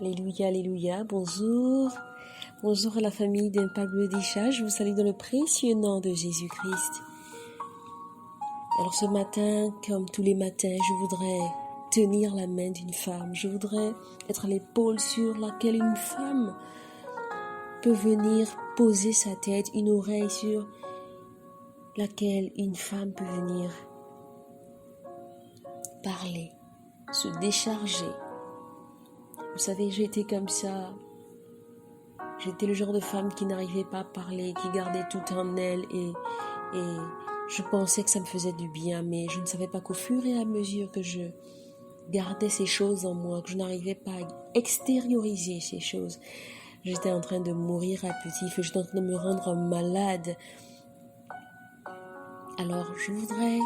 Alléluia, alléluia, bonjour. Bonjour à la famille d'Impact Bloodisha, je vous salue dans le précieux nom de Jésus-Christ. Alors ce matin, comme tous les matins, je voudrais tenir la main d'une femme. Je voudrais être l'épaule sur laquelle une femme peut venir poser sa tête, une oreille sur laquelle une femme peut venir parler, se décharger. Vous savez, j'ai été comme ça. J'étais le genre de femme qui n'arrivait pas à parler, qui gardait tout en elle et je pensais que ça me faisait du bien, mais je ne savais pas qu'au fur et à mesure que je gardais ces choses en moi, que je n'arrivais pas à extérioriser ces choses, j'étais en train de mourir à petit feu, j'étais en train de me rendre malade. Alors je voudrais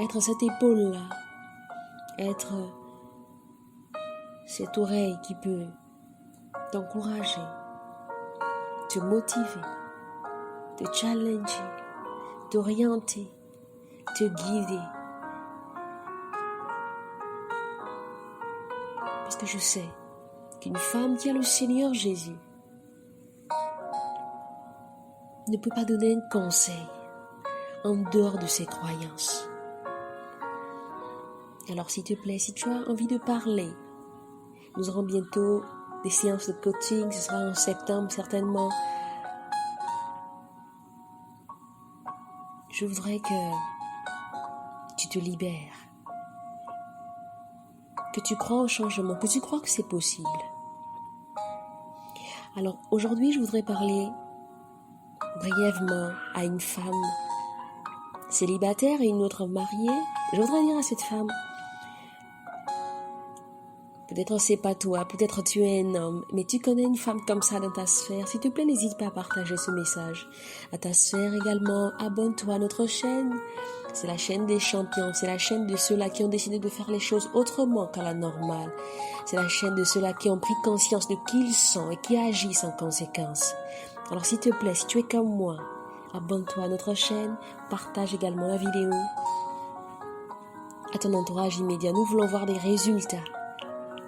être cette épaule-là, être cette oreille qui peut t'encourager, te motiver, te challenger, t'orienter, te guider. Parce que je sais qu'une femme qui a le Seigneur Jésus ne peut pas donner un conseil en dehors de ses croyances. Alors s'il te plaît, si tu as envie de parler, nous aurons bientôt des séances de coaching, ce sera en septembre certainement. Je voudrais que tu te libères, que tu crois au changement, que tu crois que c'est possible. Alors aujourd'hui, je voudrais parler brièvement à une femme célibataire et une autre mariée. Je voudrais dire à cette femme, peut-être c'est pas toi, peut-être tu es un homme, mais tu connais une femme comme ça dans ta sphère. S'il te plaît, n'hésite pas à partager ce message à ta sphère également. Abonne-toi à notre chaîne. C'est la chaîne des champions, c'est la chaîne de ceux-là qui ont décidé de faire les choses autrement qu'à la normale. C'est la chaîne de ceux-là qui ont pris conscience de qui ils sont et qui agissent en conséquence. Alors s'il te plaît, si tu es comme moi, abonne-toi à notre chaîne, partage également la vidéo à ton entourage immédiat. Nous voulons voir des résultats.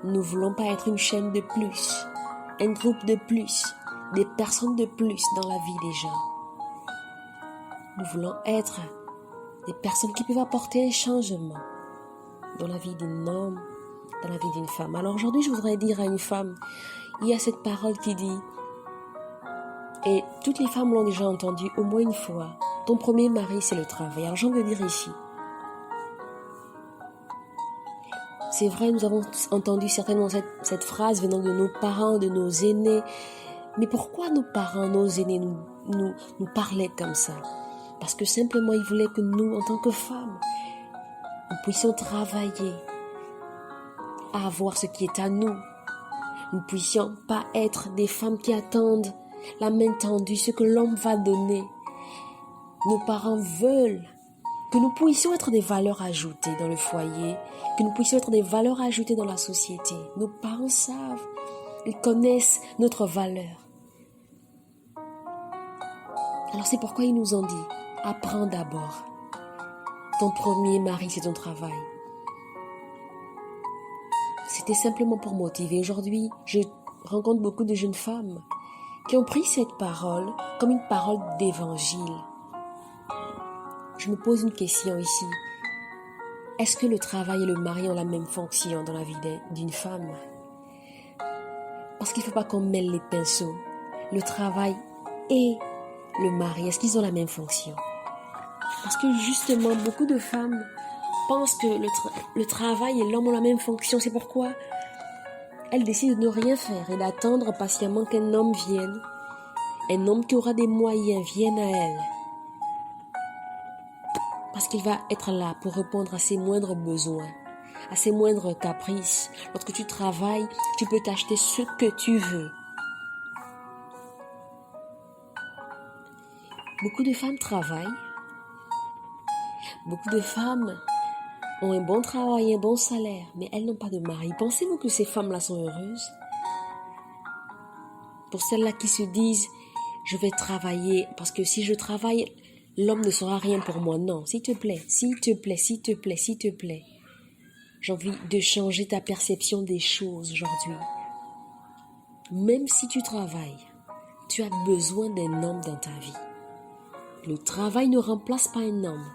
Nous ne voulons pas être une chaîne de plus, un groupe de plus, des personnes de plus dans la vie des gens. Nous voulons être des personnes qui peuvent apporter un changement dans la vie d'un homme, dans la vie d'une femme. Alors aujourd'hui, je voudrais dire à une femme, il y a cette parole qui dit, et toutes les femmes l'ont déjà entendu au moins une fois, ton premier mari, c'est le travail. Alors j'en veux dire ici, c'est vrai, nous avons entendu certainement cette phrase venant de nos parents, de nos aînés. Mais pourquoi nos parents, nos aînés nous parlaient comme ça? Parce que simplement, ils voulaient que nous, en tant que femmes, nous puissions travailler à avoir ce qui est à nous. Nous ne puissions pas être des femmes qui attendent la main tendue, ce que l'homme va donner. Nos parents veulent que nous puissions être des valeurs ajoutées dans le foyer, que nous puissions être des valeurs ajoutées dans la société. Nos parents savent, ils connaissent notre valeur. Alors c'est pourquoi ils nous ont dit, apprends d'abord. Ton premier mari, c'est ton travail. C'était simplement pour motiver. Aujourd'hui, je rencontre beaucoup de jeunes femmes qui ont pris cette parole comme une parole d'évangile. Je me pose une question ici. Est-ce que le travail et le mari ont la même fonction dans la vie d'une femme? Parce qu'il ne faut pas qu'on mêle les pinceaux. Le travail et le mari, est-ce qu'ils ont la même fonction? Parce que justement, beaucoup de femmes pensent que le travail et l'homme ont la même fonction. C'est pourquoi elles décident de ne rien faire et d'attendre patiemment qu'un homme vienne. Un homme qui aura des moyens vienne à elle. Parce qu'il va être là pour répondre à ses moindres besoins, à ses moindres caprices. Lorsque tu travailles, tu peux t'acheter ce que tu veux. Beaucoup de femmes travaillent. Beaucoup de femmes ont un bon travail, un bon salaire, mais elles n'ont pas de mari. Pensez-vous que ces femmes-là sont heureuses? Pour celles-là qui se disent, je vais travailler, parce que si je travaille, l'homme ne sera rien pour moi. Non, s'il te plaît, s'il te plaît, s'il te plaît, s'il te plaît. J'ai envie de changer ta perception des choses aujourd'hui. même si tu travailles, tu as besoin d'un homme dans ta vie. Le travail ne remplace pas un homme.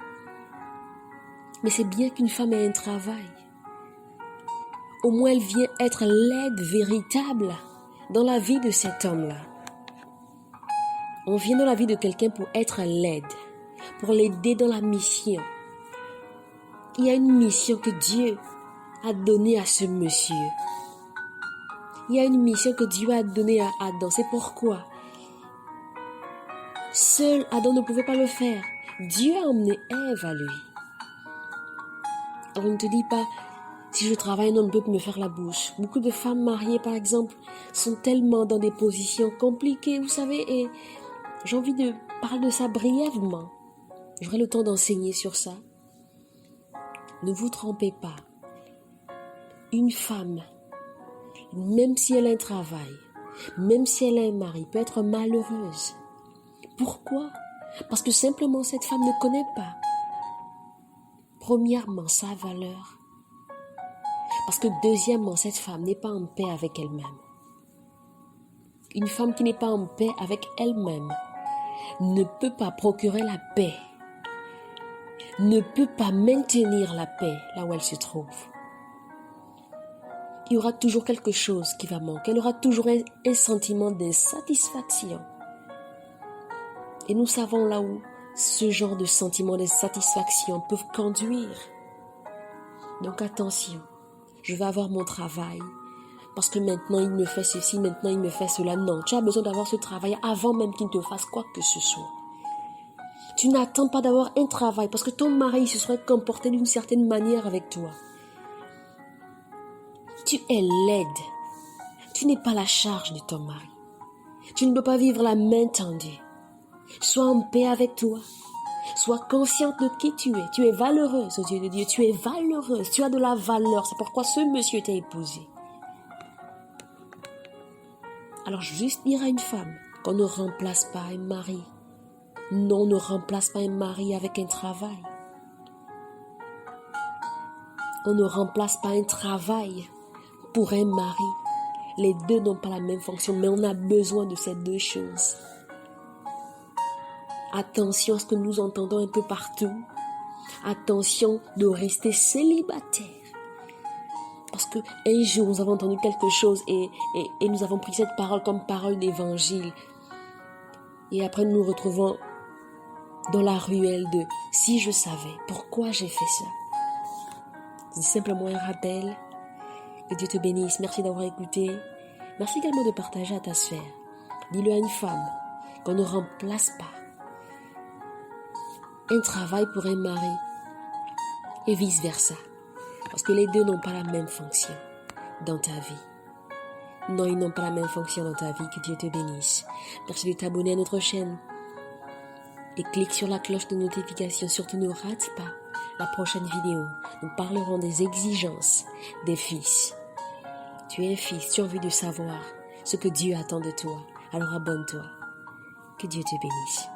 Mais c'est bien qu'une femme ait un travail. Au moins, elle vient être l'aide véritable dans la vie de cet homme-là. On vient dans la vie de quelqu'un pour être l'aide, pour l'aider dans la mission. Il y a une mission que Dieu a donnée à ce monsieur. Il y a une mission que Dieu a donnée à Adam. C'est pourquoi seul Adam ne pouvait pas le faire. Dieu a emmené Ève à lui. Alors ne te dis pas, si je travaille, un homme peut me faire la bouche. Beaucoup de femmes mariées, par exemple, sont tellement dans des positions compliquées, vous savez, et j'ai envie de parler de ça brièvement. J'aurai le temps d'enseigner sur ça. Ne vous trompez pas. Une femme, même si elle a un travail, même si elle a un mari, peut être malheureuse. Pourquoi? Parce que simplement cette femme ne connaît pas, premièrement, sa valeur. Parce que deuxièmement, cette femme n'est pas en paix avec elle-même. Une femme qui n'est pas en paix avec elle-même ne peut pas procurer la paix, ne peut pas maintenir la paix là où elle se trouve. Il y aura toujours quelque chose qui va manquer, elle aura toujours un sentiment d'insatisfaction. Et nous savons là où ce genre de sentiments d'insatisfaction peuvent conduire. Donc attention, je vais avoir mon travail, parce que maintenant il me fait ceci, maintenant il me fait cela. Non, tu as besoin d'avoir ce travail avant même qu'il ne te fasse quoi que ce soit. Tu n'attends pas d'avoir un travail parce que ton mari se serait comporté d'une certaine manière avec toi. Tu es l'aide. Tu n'es pas la charge de ton mari. Tu ne peux pas vivre la main tendue. Sois en paix avec toi. Sois consciente de qui tu es. Tu es valeureuse aux yeux de Dieu. Tu es valeureuse. Tu as de la valeur. C'est pourquoi ce monsieur t'a épousé. Alors juste dire à une femme qu'on ne remplace pas un mari. Non, on ne remplace pas un mari avec un travail. On ne remplace pas un travail pour un mari. Les deux n'ont pas la même fonction, mais on a besoin de ces deux choses. Attention à ce que nous entendons un peu partout. Attention de rester célibataire. Parce qu'un jour, nous avons entendu quelque chose et nous avons pris cette parole comme parole d'évangile. Et après, nous nous retrouvons dans la ruelle de « si je savais, pourquoi j'ai fait ça ?» C'est simplement un rappel. Que Dieu te bénisse. Merci d'avoir écouté. Merci également de partager à ta sphère. Dis-le à une femme qu'on ne remplace pas un travail pour un mari et vice-versa. Parce que les deux n'ont pas la même fonction dans ta vie. Non, ils n'ont pas la même fonction dans ta vie. Que Dieu te bénisse. Merci de t'abonner à notre chaîne. Et clique sur la cloche de notification. Surtout ne rate pas la prochaine vidéo. Nous parlerons des exigences des fils. Tu es un fils, tu as envie de savoir ce que Dieu attend de toi. Alors abonne-toi. Que Dieu te bénisse.